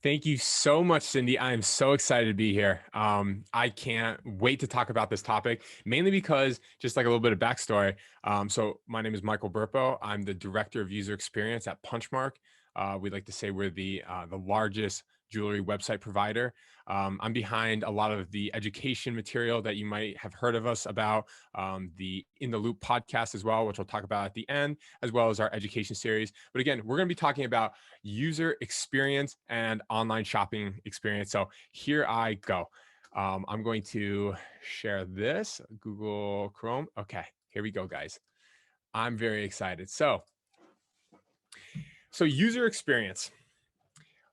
Thank you so much, Cindy. I am so excited to be here. I can't wait to talk about this topic, mainly because just like a little bit of backstory. So my name is Michael Burpo. I'm the director of user experience at Punchmark. We'd like to say we're the largest jewelry website provider. I'm behind a lot of the education material that you might have heard of us about, the In the Loop podcast as well, which we'll talk about at the end, as well as our education series. But again, we're going to be talking about user experience and online shopping experience. So here I go. I'm going to share this Google Chrome. Okay, here we go, guys. I'm very excited. So user experience.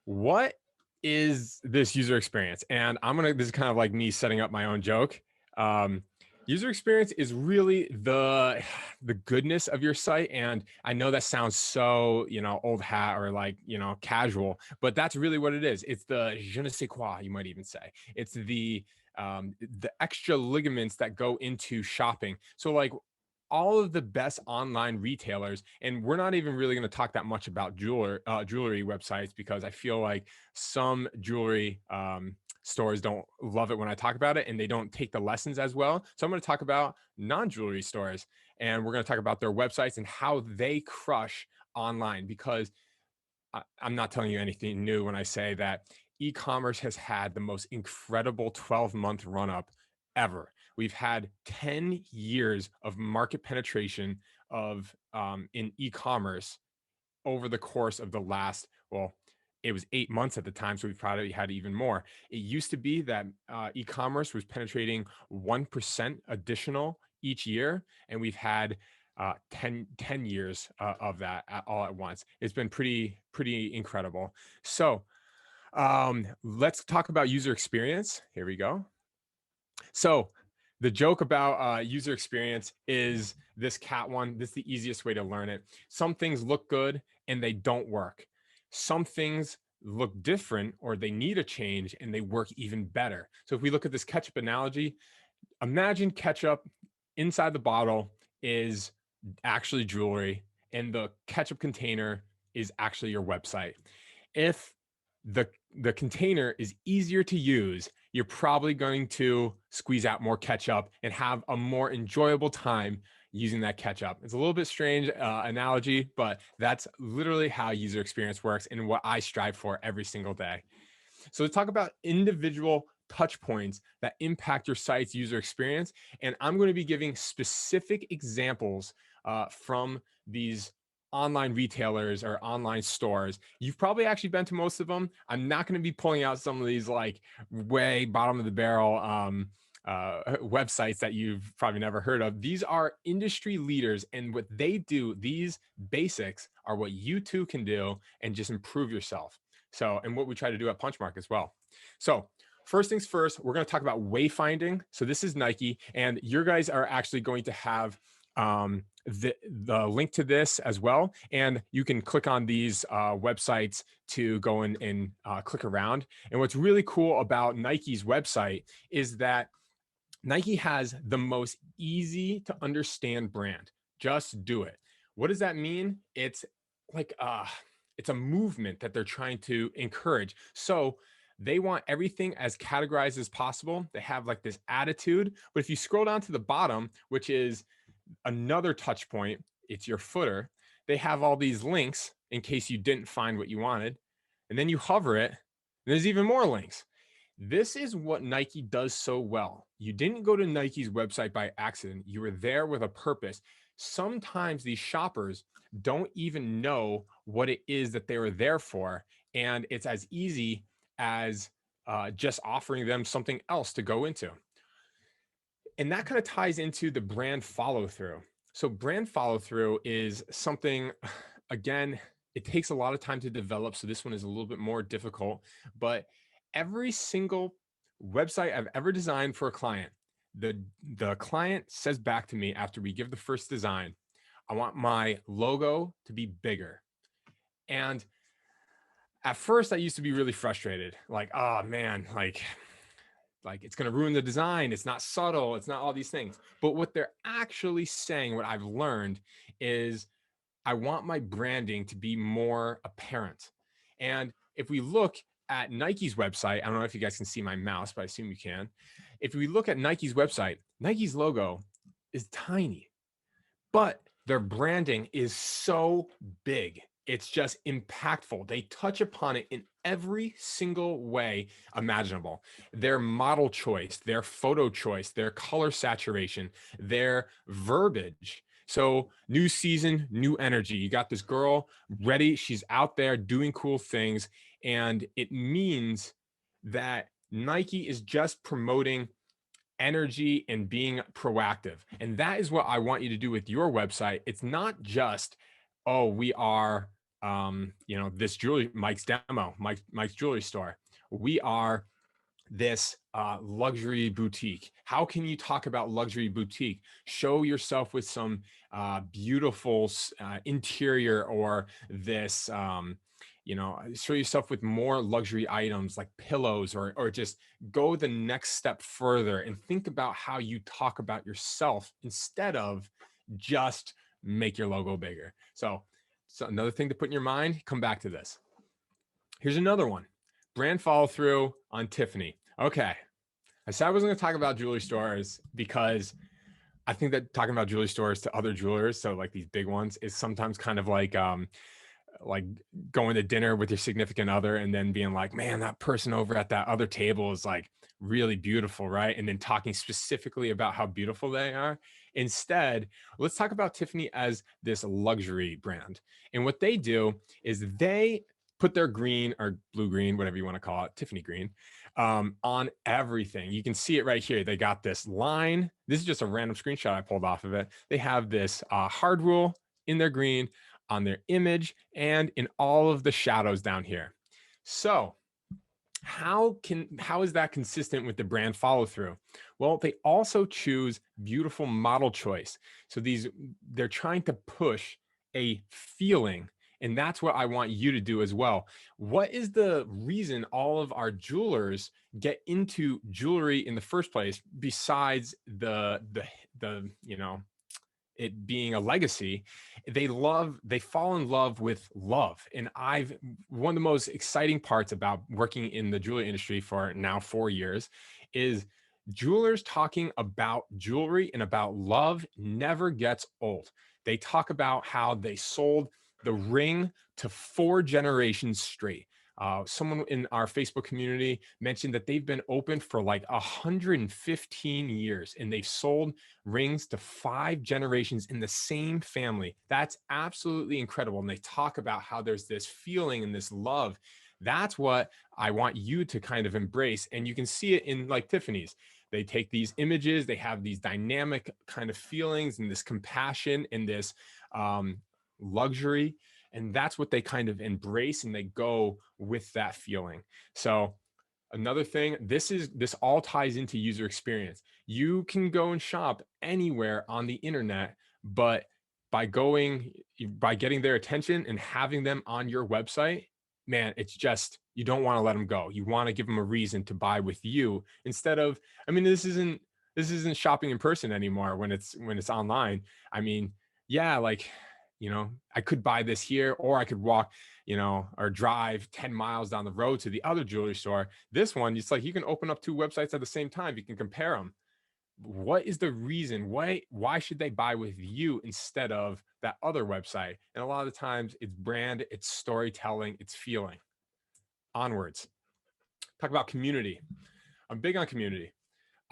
What is this user experience? And this is kind of like me setting up my own joke. Um, User experience is really the goodness of your site. And I know that sounds so, old hat or like, casual, but that's really what it is. It's the je ne sais quoi, you might even say. It's the extra ligaments that go into shopping. So like all of the best online retailers, and we're not even really going to talk that much about jewelry websites because I feel like some jewelry stores don't love it when I talk about it and they don't take the lessons as well. So I'm going to talk about non-jewelry stores, and we're going to talk about their websites and how they crush online, because I'm not telling you anything new when I say that e-commerce has had the most incredible 12-month run up ever. We've had 10 years of market penetration of in e-commerce over the course of the last, well, it was 8 months at the time, so we've probably had even more. It used to be that e-commerce was penetrating 1% additional each year, and we've had 10 years of that all at once. It's been pretty incredible. So let's talk about user experience. Here we go. So the joke about user experience is this cat one. This is the easiest way to learn it. Some things look good and they don't work. Some things look different or they need a change and they work even better. So if we look at this ketchup analogy, imagine ketchup inside the bottle is actually jewelry and the ketchup container is actually your website. If the container is easier to use, you're probably going to squeeze out more ketchup and have a more enjoyable time using that ketchup. It's a little bit strange analogy, but that's literally how user experience works and what I strive for every single day. So let's talk about individual touch points that impact your site's user experience. And I'm going to be giving specific examples from these online retailers or online stores. You've probably actually been to most of them. I'm not going to be pulling out some of these like way bottom of the barrel websites that you've probably never heard of. These are industry leaders, and what they do, these basics are what you too can do and just improve yourself. So, and what we try to do at Punchmark as well. So first things first, we're going to talk about wayfinding. So this is Nike, and your guys are actually going to have the link to this as well. And you can click on these websites to go in and click around. And what's really cool about Nike's website is that Nike has the most easy to understand brand. Just do it. What does that mean? It's like it's a movement that they're trying to encourage. So they want everything as categorized as possible. They have like this attitude. But if you scroll down to the bottom, which is another touch point, it's your footer. They have all these links in case you didn't find what you wanted. And then you hover it, and there's even more links. This is what Nike does so well. You didn't go to Nike's website by accident. You were there with a purpose. Sometimes these shoppers don't even know what it is that they were there for. And it's as easy as just offering them something else to go into. And that kind of ties into the brand follow through. So, brand follow through is something, again, it takes a lot of time to develop. So, this one is a little bit more difficult. But every single website I've ever designed for a client, the client says back to me after we give the first design, I want my logo to be bigger. And at first, I used to be really frustrated, like, oh man, like it's going to ruin the design. It's not subtle. It's not all these things. But what they're actually saying, what I've learned is I want my branding to be more apparent. And if we look at Nike's website, I don't know if you guys can see my mouse, but I assume you can. If we look at Nike's website, Nike's logo is tiny, but their branding is so big. It's just impactful. They touch upon it in every single way imaginable. Their model choice, their photo choice, their color saturation, their verbiage. So, new season, new energy. You got this girl ready. She's out there doing cool things. And it means that Nike is just promoting energy and being proactive. And that is what I want you to do with your website. It's not just, oh, we are, this jewelry, Mike's demo, Mike's jewelry store. We are this luxury boutique. How can you talk about luxury boutique? Show yourself with some beautiful interior, or this, show yourself with more luxury items like pillows, or just go the next step further and think about how you talk about yourself instead of just make your logo bigger. So another thing to put in your mind, come back to this. Here's another one. Brand follow through on Tiffany. Okay. I said I wasn't going to talk about jewelry stores because I think that talking about jewelry stores to other jewelers, so like these big ones, is sometimes kind of like going to dinner with your significant other and then being like, man, that person over at that other table is like really beautiful, right? And then talking specifically about how beautiful they are. Instead, let's talk about Tiffany as this luxury brand. And what they do is they put their green or blue green, whatever you want to call it, Tiffany green, on everything. You can see it right here. They got this line. This is just a random screenshot I pulled off of it. They have this hard rule in their green, on their image, and in all of the shadows down here. So how is that consistent with the brand follow through? Well, they also choose beautiful model choice. So they're trying to push a feeling, and that's what I want you to do as well. What is the reason all of our jewelers get into jewelry in the first place, besides the it being a legacy? They fall in love with love. And one of the most exciting parts about working in the jewelry industry for now 4 years is jewelers talking about jewelry and about love never gets old. They talk about how they sold the ring to 4 generations straight. Someone in our Facebook community mentioned that they've been open for like 115 years, and they've sold rings to 5 generations in the same family. That's absolutely incredible. And they talk about how there's this feeling and this love. That's what I want you to kind of embrace. And you can see it in like Tiffany's. They take these images, they have these dynamic kind of feelings and this compassion and this luxury. And that's what they kind of embrace, and they go with that feeling. So another thing, this all ties into user experience. You can go and shop anywhere on the internet, but by getting their attention and having them on your website, man, it's just, you don't want to let them go. You want to give them a reason to buy with you instead of, this isn't shopping in person anymore when it's online. Yeah, like, I could buy this here, or I could walk, or drive 10 miles down the road to the other jewelry store. This one, it's like you can open up 2 websites at the same time. You can compare them. What is the reason? Why should they buy with you instead of that other website? And a lot of the times it's brand, it's storytelling, it's feeling. Onwards. Talk about community. I'm big on community.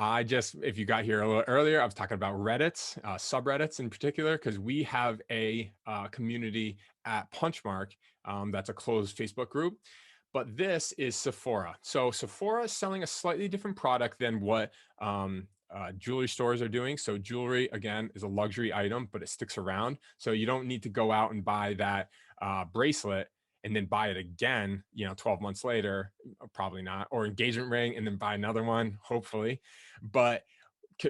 If you got here a little earlier, I was talking about Reddits, subreddits in particular, because we have a community at Punchmark that's a closed Facebook group. But this is Sephora. So Sephora is selling a slightly different product than what jewelry stores are doing. So jewelry, again, is a luxury item, but it sticks around. So you don't need to go out and buy that bracelet and then buy it again, 12 months later, probably not, or engagement ring and then buy another one, hopefully. But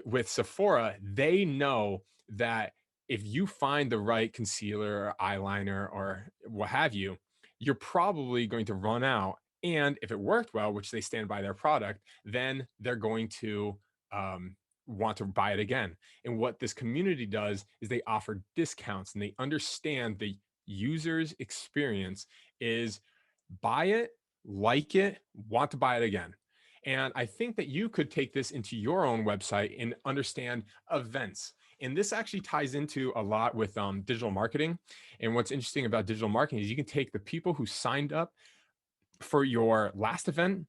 with Sephora, they know that if you find the right concealer or eyeliner or what have you, you're probably going to run out. And if it worked well, which they stand by their product, then they're going to want to buy it again. And what this community does is they offer discounts, and they understand the user's experience is buy it like it, want to buy it again. And I think that you could take this into your own website and understand events. And this actually ties into a lot with digital marketing. And what's interesting about digital marketing is you can take the people who signed up for your last event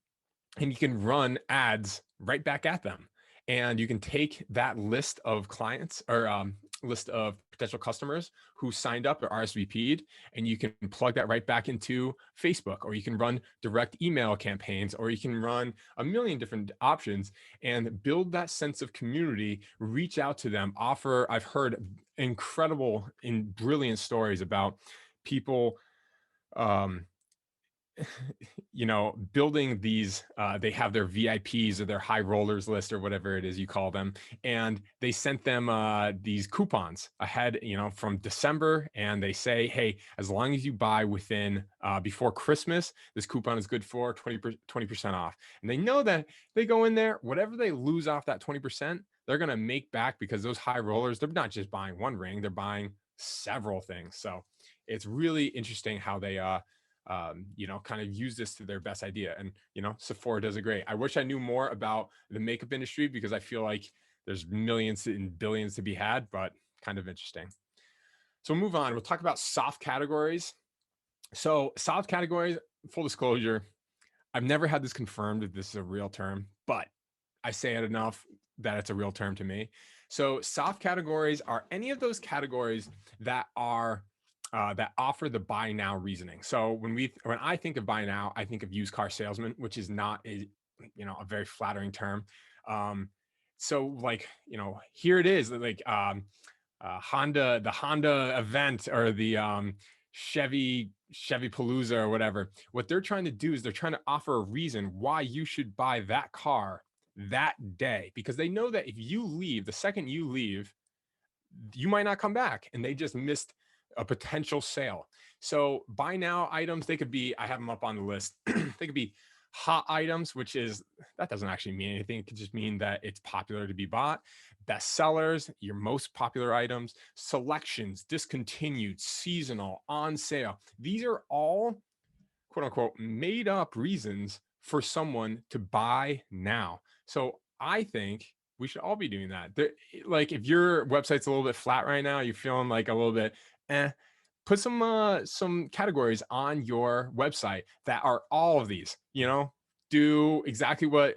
and you can run ads right back at them. And you can take that list of clients or list of potential customers who signed up or RSVP'd, and you can plug that right back into Facebook, or you can run direct email campaigns, or you can run a million different options and build that sense of community, reach out to them, offer. I've heard incredible and brilliant stories about people um, building these, they have their VIPs or their high rollers list or whatever it is you call them. And they sent them these coupons ahead, from December. And they say, hey, as long as you buy within before Christmas, this coupon is good for 20% off. And they know that they go in there, whatever they lose off that 20%, they're going to make back, because those high rollers, they're not just buying one ring, they're buying several things. So it's really interesting how they, kind of use this to their best idea. And, Sephora does it great. I wish I knew more about the makeup industry, because I feel like there's millions and billions to be had, but kind of interesting. So we'll move on. We'll talk about soft categories. So soft categories, full disclosure, I've never had this confirmed that this is a real term, but I say it enough that it's a real term to me. So soft categories are any of those categories that are that offer the buy now reasoning. So when I think of buy now, I think of used car salesman, which is not a very flattering term. So like here it is, like Honda, the Honda event, or the Chevy Palooza or whatever. What they're trying to do is they're trying to offer a reason why you should buy that car that day, because they know that if you leave, the second you leave, you might not come back, and they just missed a potential sale. So buy now items, they could be, I have them up on the list. They could be hot items, which is, that doesn't actually mean anything. It could just mean that it's popular to be bought. Best sellers, your most popular items, selections, discontinued, seasonal, on sale. These are all quote unquote made up reasons for someone to buy now. So I think we should all be doing that. Like if your website's a little bit flat right now, you're feeling like a little bit, put some categories on your website that are all of these. Do exactly what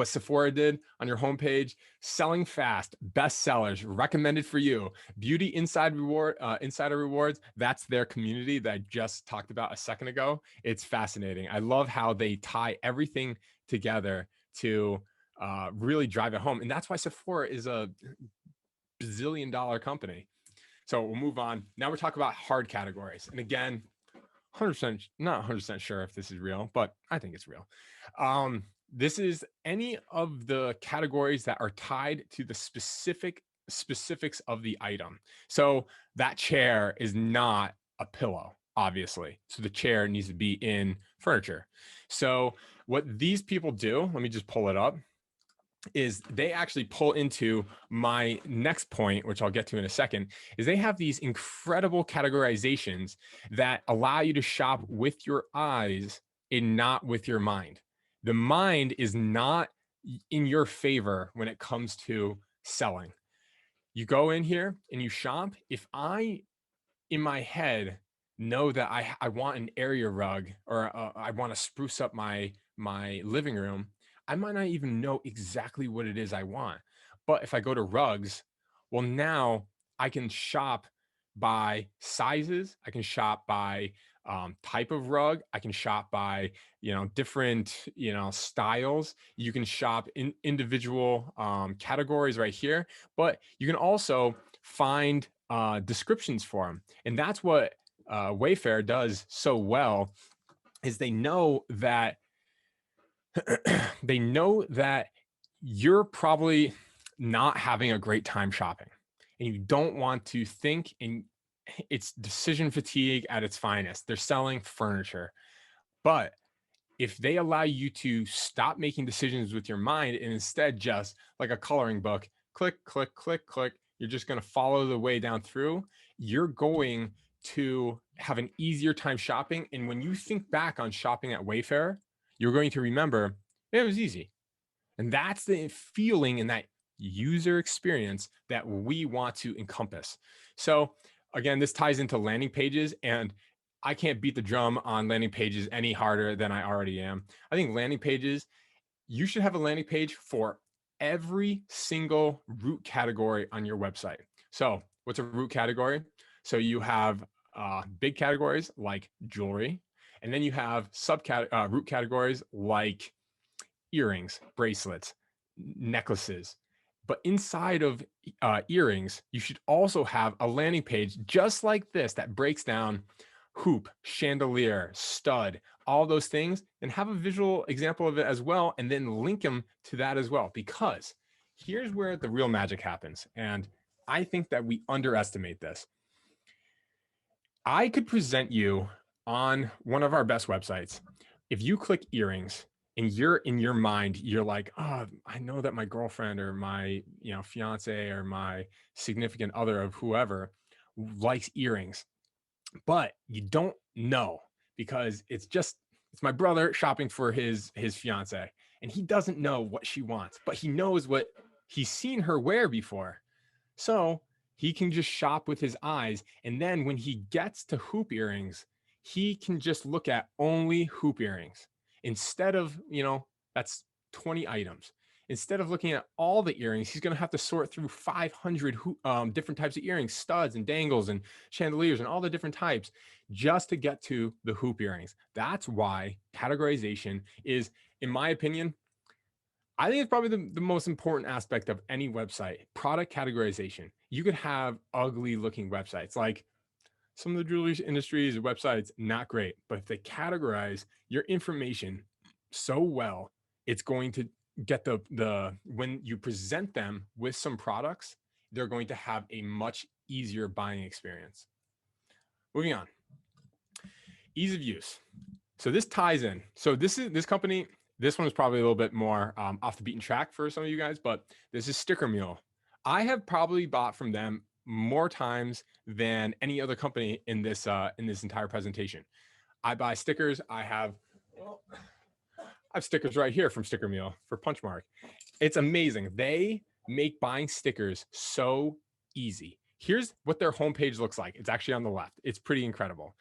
Sephora did on your homepage: selling fast, best sellers, recommended for you, beauty insider rewards. That's their community that I just talked about a second ago. It's fascinating. I love how they tie everything together to really drive it home. And that's why Sephora is a bazillion-dollar company. So we'll move on. Now we're talking about hard categories. And again, 100%, not 100% sure if this is real, but I think it's real. This is any of the categories that are tied to the specifics of the item. So that chair is not a pillow, obviously. So the chair needs to be in furniture. So what these people do, let me just pull it up, is they actually pull into my next point, which I'll get to in a second, is they have these incredible categorizations that allow you to shop with your eyes and not with your mind. The mind is not in your favor when it comes to selling. You go in here and you shop. If I, in my head, know that I want an area rug, or I want to spruce up my living room, I might not even know exactly what it is I want. But if I go to rugs, well, now I can shop by sizes. I can shop by type of rug. I can shop by, different, styles. You can shop in individual categories right here, but you can also find descriptions for them. And that's what Wayfair does so well, is they know that they know that you're probably not having a great time shopping, and you don't want to think, and it's decision fatigue at its finest. They're selling furniture, but if they allow you to stop making decisions with your mind and instead just like a coloring book, click, click, click, click, you're just going to follow the way down through, you're going to have an easier time shopping. And when you think back on shopping at Wayfair, you're going to remember it was easy. And that's the feeling and that user experience that we want to encompass. So again, this ties into landing pages, and I can't beat the drum on landing pages any harder than I already am. I think landing pages, you should have a landing page for every single root category on your website. So what's a root category? So you have big categories like jewelry, and then you have root categories like earrings, bracelets, necklaces. But inside of earrings, you should also have a landing page just like this that breaks down hoop, chandelier, stud, all those things, and have a visual example of it as well, and then link them to that as well. Because here's where the real magic happens. And I think that we underestimate this. I could present you on one of our best websites. If you click earrings and you're in your mind, you're like, oh, I know that my girlfriend or my, fiance or my significant other of whoever likes earrings, but you don't know because it's my brother shopping for his fiance, and he doesn't know what she wants, but he knows what he's seen her wear before. So he can just shop with his eyes. And then when he gets to hoop earrings, he can just look at only hoop earrings instead of, that's 20 items. Instead of looking at all the earrings, he's going to have to sort through 500 different types of earrings, studs and dangles and chandeliers and all the different types just to get to the hoop earrings. That's why categorization is, in my opinion, I think it's probably the most important aspect of any website, product categorization. You could have ugly looking websites, like some of the jewelry industry's websites, not great, but if they categorize your information so well, it's going to get when you present them with some products, they're going to have a much easier buying experience. Moving on. Ease of use. So this ties in. So this company, this one is probably a little bit more off the beaten track for some of you guys, but this is Sticker Mule. I have probably bought from them more times than any other company in this entire presentation. I buy stickers. I have stickers right here from Sticker Mule for Punchmark. It's amazing. They make buying stickers so easy. Here's what their homepage looks like. It's actually on the left. It's pretty incredible.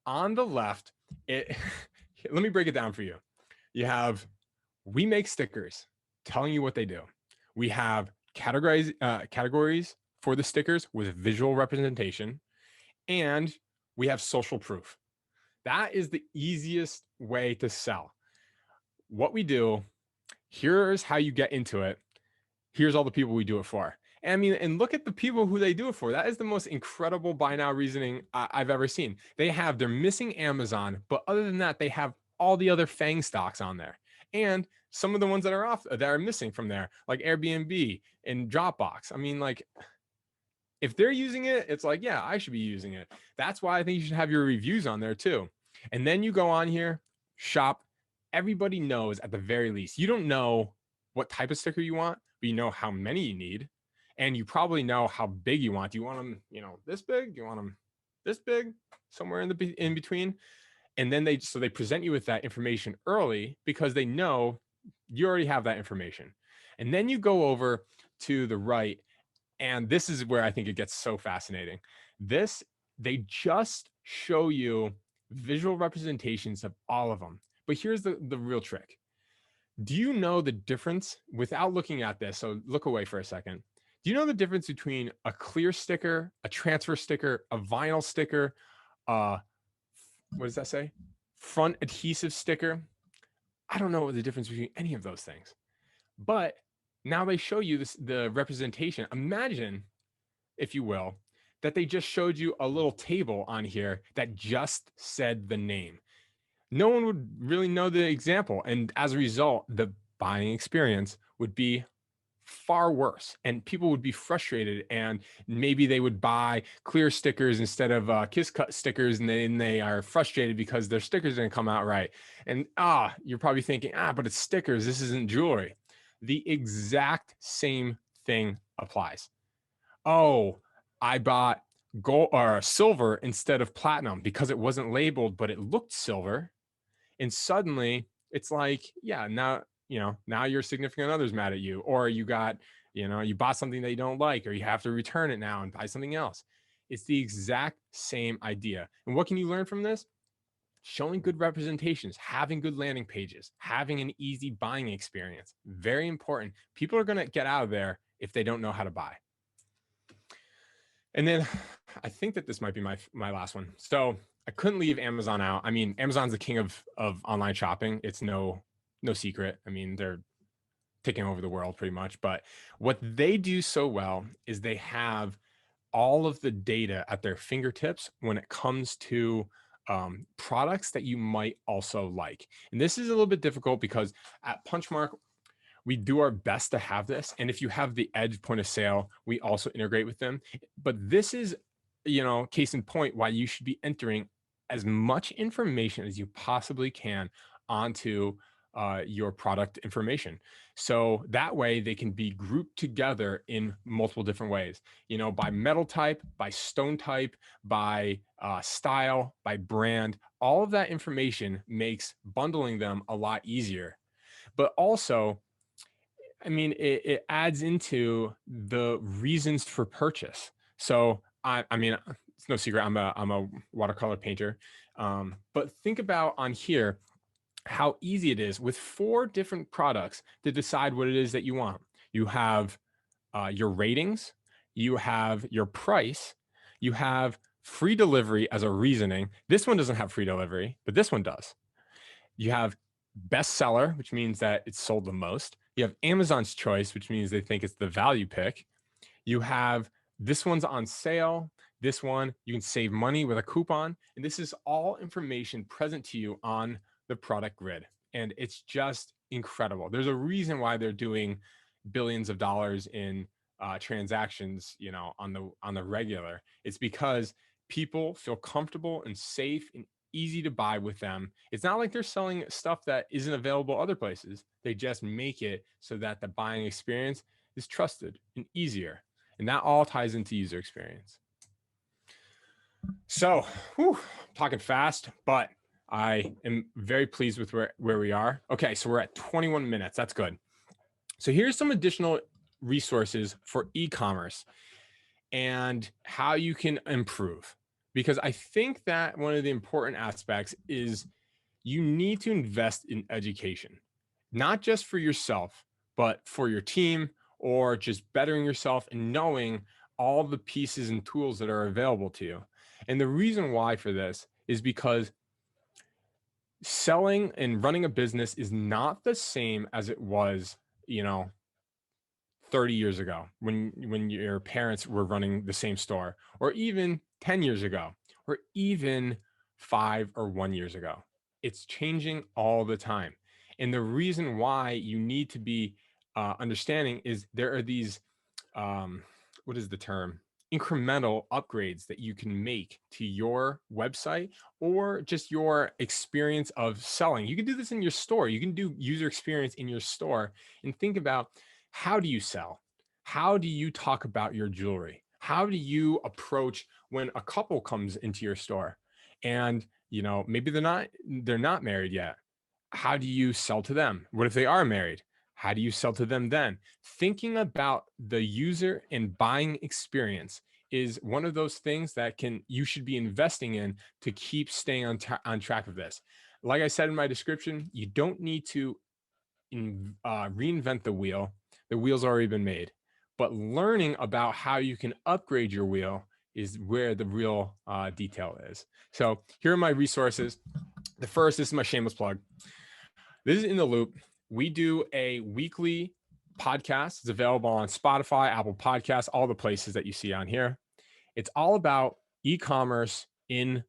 On the left, let me break it down for you. You have, we make stickers telling you what they do. We have categories for the stickers with visual representation, and we have social proof. That is the easiest way to sell. What we do, here's how you get into it. Here's all the people we do it for. And look at the people who they do it for. That is the most incredible buy now reasoning I've ever seen. They're missing Amazon, but other than that, they have all the other FANG stocks on there. And some of the ones that are missing from there, like Airbnb and Dropbox. If they're using it, it's like, yeah, I should be using it. That's why I think you should have your reviews on there too. And then you go on here, shop. Everybody knows at the very least. You don't know what type of sticker you want, but you know how many you need. And you probably know how big you want. Do you want them, this big? Do you want them this big? Somewhere in between? And then they present you with that information early because they know you already have that information. And then you go over to the right, and this is where I think it gets so fascinating. They just show you visual representations of all of them. But here's the real trick. Do you know the difference without looking at this? So look away for a second. Do you know the difference between a clear sticker, a transfer sticker, a vinyl sticker, what does that say? Front adhesive sticker? I don't know the difference between any of those things. But now they show you the representation. Imagine, if you will, that they just showed you a little table on here that just said the name. No one would really know the example. And as a result, the buying experience would be far worse, and people would be frustrated, and maybe they would buy clear stickers instead of kiss cut stickers, and then they are frustrated because their stickers didn't come out right. And you're probably thinking, but it's stickers, this isn't jewelry. The exact same thing applies. I bought gold or silver instead of platinum because it wasn't labeled, but it looked silver. And suddenly it's like, yeah, now, now your significant other's mad at you, or you got, you bought something that you don't like, or you have to return it now and buy something else. It's the exact same idea. And what can you learn from this? Showing good representations, having good landing pages, having an easy buying experience. Very important. People are going to get out of there if they don't know how to buy. And then I think that this might be my last one. So I couldn't leave Amazon out. I mean, Amazon's the king of online shopping. It's no secret. I mean, they're taking over the world pretty much. But what they do so well is they have all of the data at their fingertips when it comes to products that you might also like. And this is a little bit difficult because at Punchmark, we do our best to have this. And if you have the Edge point of sale, we also integrate with them. But this is, case in point why you should be entering as much information as you possibly can onto your product information. So that way they can be grouped together in multiple different ways, by metal type, by stone type, by style, by brand. All of that information makes bundling them a lot easier. But also, I mean, it adds into the reasons for purchase. So I mean, it's no secret. I'm a watercolor painter. But think about on here how easy it is with 4 different products to decide what it is that you want. You have your ratings, you have your price, you have free delivery as a reasoning. This one doesn't have free delivery, but this one does. You have bestseller, which means that it's sold the most. You have Amazon's choice, which means they think it's the value pick. You have this one's on sale. This one, you can save money with a coupon. And this is all information present to you on the product grid. And it's just incredible. There's a reason why they're doing billions of dollars in transactions, on the regular. It's because people feel comfortable and safe and easy to buy with them. It's not like they're selling stuff that isn't available other places. They just make it so that the buying experience is trusted and easier. And that all ties into user experience. So, talking fast, but I am very pleased with where we are. Okay, so we're at 21 minutes. That's good. So here's some additional resources for e-commerce and how you can improve. Because I think that one of the important aspects is you need to invest in education, not just for yourself, but for your team, or just bettering yourself and knowing all the pieces and tools that are available to you. And the reason why for this is because selling and running a business is not the same as it was, 30 years ago when your parents were running the same store, or even 10 years ago, or even 5 or 1 years ago. It's changing all the time. And the reason why you need to be understanding is there are these, what is the term? Incremental upgrades that you can make to your website or just your experience of selling. You can do this in your store. You can do user experience in your store and think about, how do you sell? How do you talk about your jewelry? How do you approach when a couple comes into your store and, maybe they're not married yet? How do you sell to them? What if they are married? How do you sell to them then? Thinking about the user and buying experience is one of those things that you should be investing in to keep staying on track of this. Like I said in my description, you don't need to reinvent the wheel. The wheel's already been made. But learning about how you can upgrade your wheel is where the real detail is. So here are my resources. The first, this is my shameless plug. This is In the Loop. We do a weekly podcast. It's available on Spotify, Apple Podcasts, all the places that you see on here. It's all about e-commerce in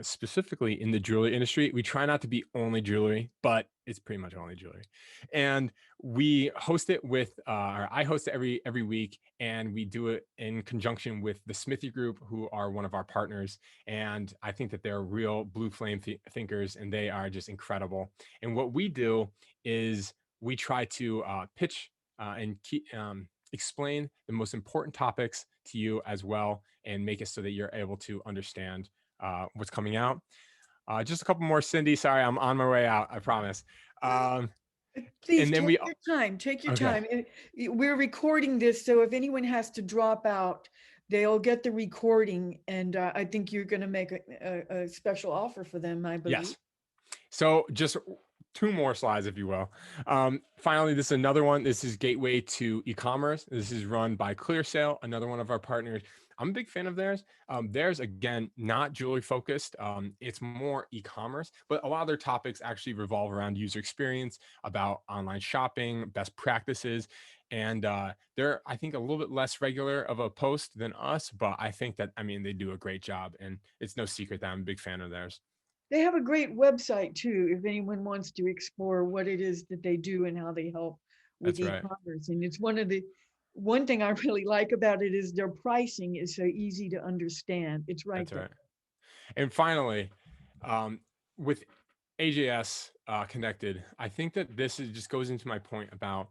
specifically in the jewelry industry. We try not to be only jewelry, but it's pretty much only jewelry. And we host it with, or I host it every week, and we do it in conjunction with the Smithy Group, who are one of our partners. And I think that they're real blue flame thinkers, and they are just incredible. And what we do is we try to pitch and explain the most important topics to you as well, and make it so that you're able to understand what's coming out. Just a couple more, Cindy. Sorry, I'm on my way out. I promise. Um, Please and then take we your time. Take your okay. time. We're recording this, so if anyone has to drop out, they'll get the recording, and I think you're going to make a special offer for them, I believe. Yes. So just two more slides, if you will. Finally, this is another one. This is Gateway to E-commerce. This is run by ClearSale, another one of our partners. I'm a big fan of theirs. Theirs, again, not jewelry focused. It's more e-commerce, but a lot of their topics actually revolve around user experience, about online shopping, best practices. And they're, I think, a little bit less regular of a post than us, but I think that, I mean, they do a great job. And it's no secret that I'm a big fan of theirs. They have a great website too, if anyone wants to explore what it is that they do and how they help with That's right. e-commerce. And it's one thing I really like about it is their pricing is so easy to understand. It's right That's there. right. And finally, um, with AJS connected, I think that this is, just goes into my point about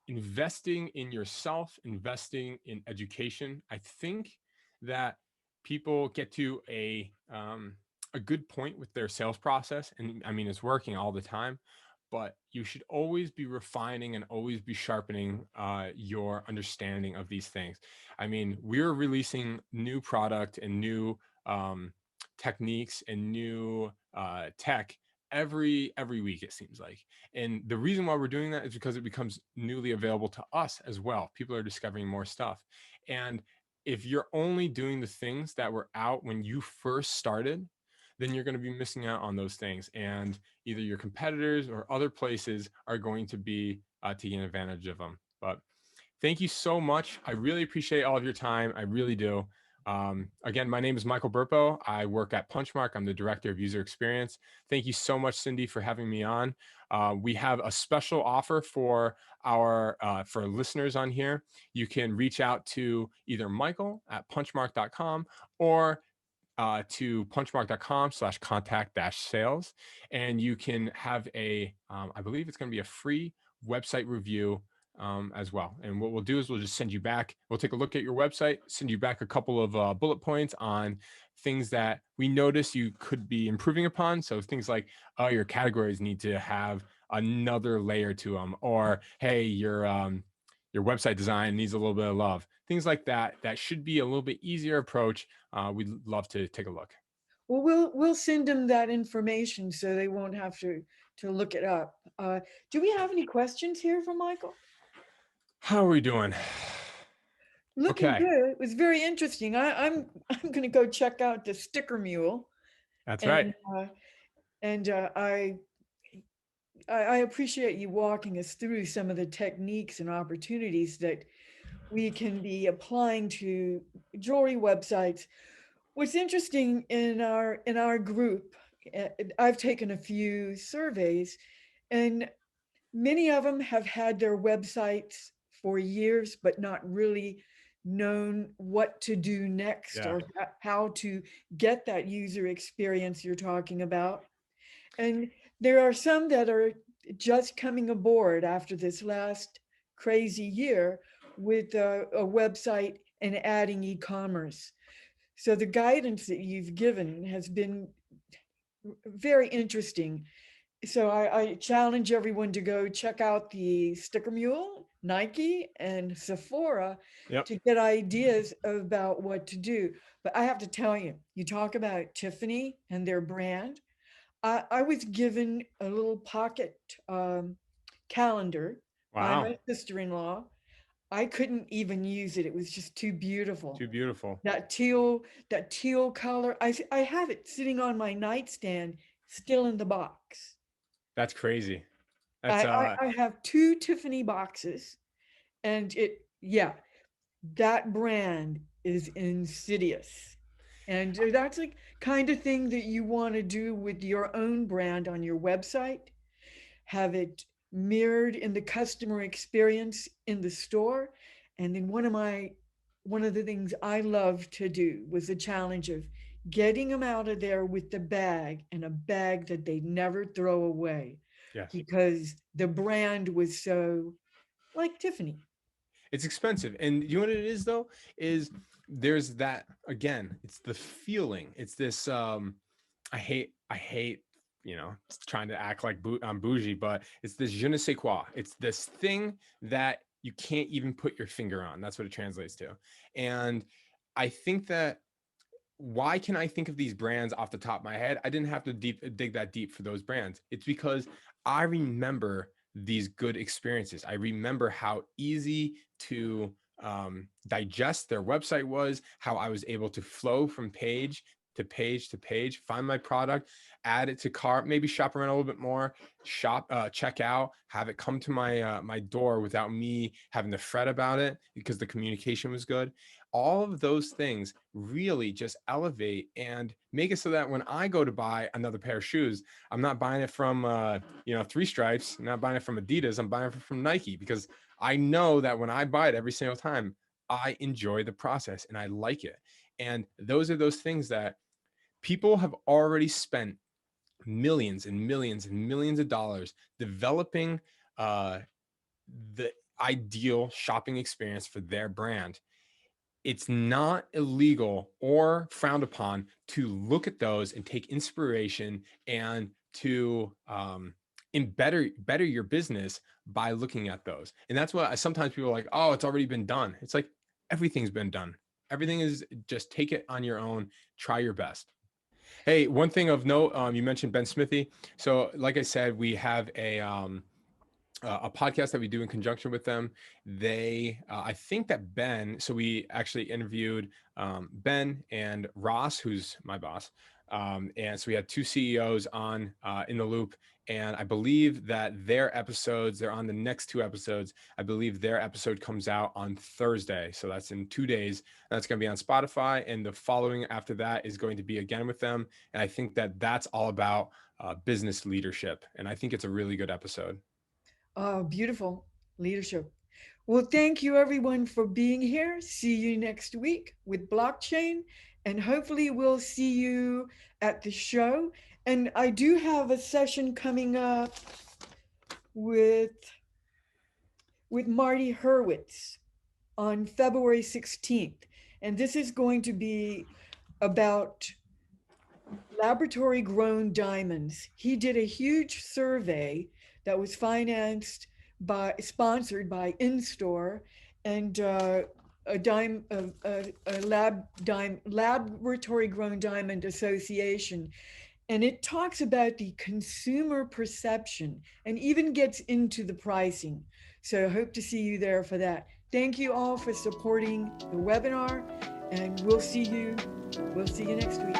investing in yourself, investing in education. I think that people get to a good point with their sales process, and I mean it's working all the time. But you should always be refining and always be sharpening your understanding of these things. I mean, we're releasing new product and new um, techniques and new tech every week, it seems like. And the reason why we're doing that is because it becomes newly available to us as well. People are discovering more stuff. And if you're only doing the things that were out when you first started, then you're going to be missing out on those things. And either your competitors or other places are going to be taking advantage of them. But thank you so much. I really appreciate all of your time. I really do. Again, my name is Michael Burpo. I work at Punchmark. I'm the director of user experience. Thank you so much, Cindy, for having me on. We have a special offer for our for listeners on here. You can reach out to either Michael at punchmark.com or to punchmark.com/contact-sales. And you can have I believe it's going to be a free website review as well. And what we'll do is we'll just send you back, we'll take a look at your website, send you back a couple of bullet points on things that we notice you could be improving upon. So things like, oh, your categories need to have another layer to them, or hey, your website design needs a little bit of love. Things like that. That should be a little bit easier approach. We'd love to take a look. Well, we'll send them that information so they won't have to look it up. Do we have any questions here for Michael? How are we doing? Looking Okay, good. It was very interesting. I'm going to go check out the sticker mule, that's right. and I appreciate you walking us through some of the techniques and opportunities that we can be applying to jewelry websites. What's interesting in our group, I've taken a few surveys, and many of them have had their websites for years, but not really known what to do next Yeah. or how to get that user experience you're talking about. And there are some that are just coming aboard after this last crazy year with a website and adding e-commerce. So the guidance that you've given has been very interesting. So I challenge everyone to go check out the Sticker Mule, Nike, and Sephora Yep. to get ideas about what to do. But I have to tell you, you talk about Tiffany and their brand. I was given a little pocket calendar by Wow. my sister-in-law. I couldn't even use it. It was just too beautiful. Too beautiful. That teal color. I have it sitting on my nightstand, still in the box. That's crazy. That's I have two Tiffany boxes, and yeah, that brand is insidious. And that's the kind of thing that you want to do with your own brand on your website, have it mirrored in the customer experience in the store. And then one of the things I love to do was the challenge of getting them out of there with the bag, and a bag that they never throw away yes. because the brand was so like Tiffany. It's expensive. And you know what it is though? Is there's that again, it's the feeling. It's this I hate, trying to act like I'm bougie, but it's this je ne sais quoi. It's this thing that you can't even put your finger on. That's what it translates to. And I think that why can I think of these brands off the top of my head? I didn't have to dig that deep for those brands. It's because I remember these good experiences. I remember how easy to digest their website was, how I was able to flow from page to page to page, find my product, add it to cart, maybe shop around a little bit more, check out, have it come to my door without me having to fret about it because the communication was good. All of those things really just elevate and make it so that when I go to buy another pair of shoes, I'm not buying it from Three Stripes, I'm not buying it from Adidas, I'm buying it from Nike, because I know that when I buy it every single time, I enjoy the process and I like it. And those are those things that people have already spent millions and millions and millions of dollars developing uh, the ideal shopping experience for their brand. It's not illegal or frowned upon to look at those and take inspiration and to better your business by looking at those. And that's what sometimes people are like, oh, it's already been done. It's like everything's been done. Everything is just take it on your own, try your best. Hey, one thing of note, you mentioned Ben Smithy. So like I said, we have a podcast that we do in conjunction with them. I think that Ben, so we actually interviewed Ben and Ross, who's my boss. And so we had two CEOs on in the loop. And I believe that they're on the next two episodes. I believe their episode comes out on Thursday. So that's in 2 days. That's going to be on Spotify. And the following after that is going to be again with them. And I think that that's all about business leadership. And I think it's a really good episode. Oh, beautiful leadership. Well, thank you everyone for being here. See you next week with blockchain, and hopefully we'll see you at the show. And I do have a session coming up with Marty Hurwitz on February 16th. And this is going to be about laboratory grown diamonds. He did a huge survey that was sponsored by InStore, and laboratory grown diamond association. And it talks about the consumer perception and even gets into the pricing. So I hope to see you there for that. Thank you all for supporting the webinar, and we'll see you next week.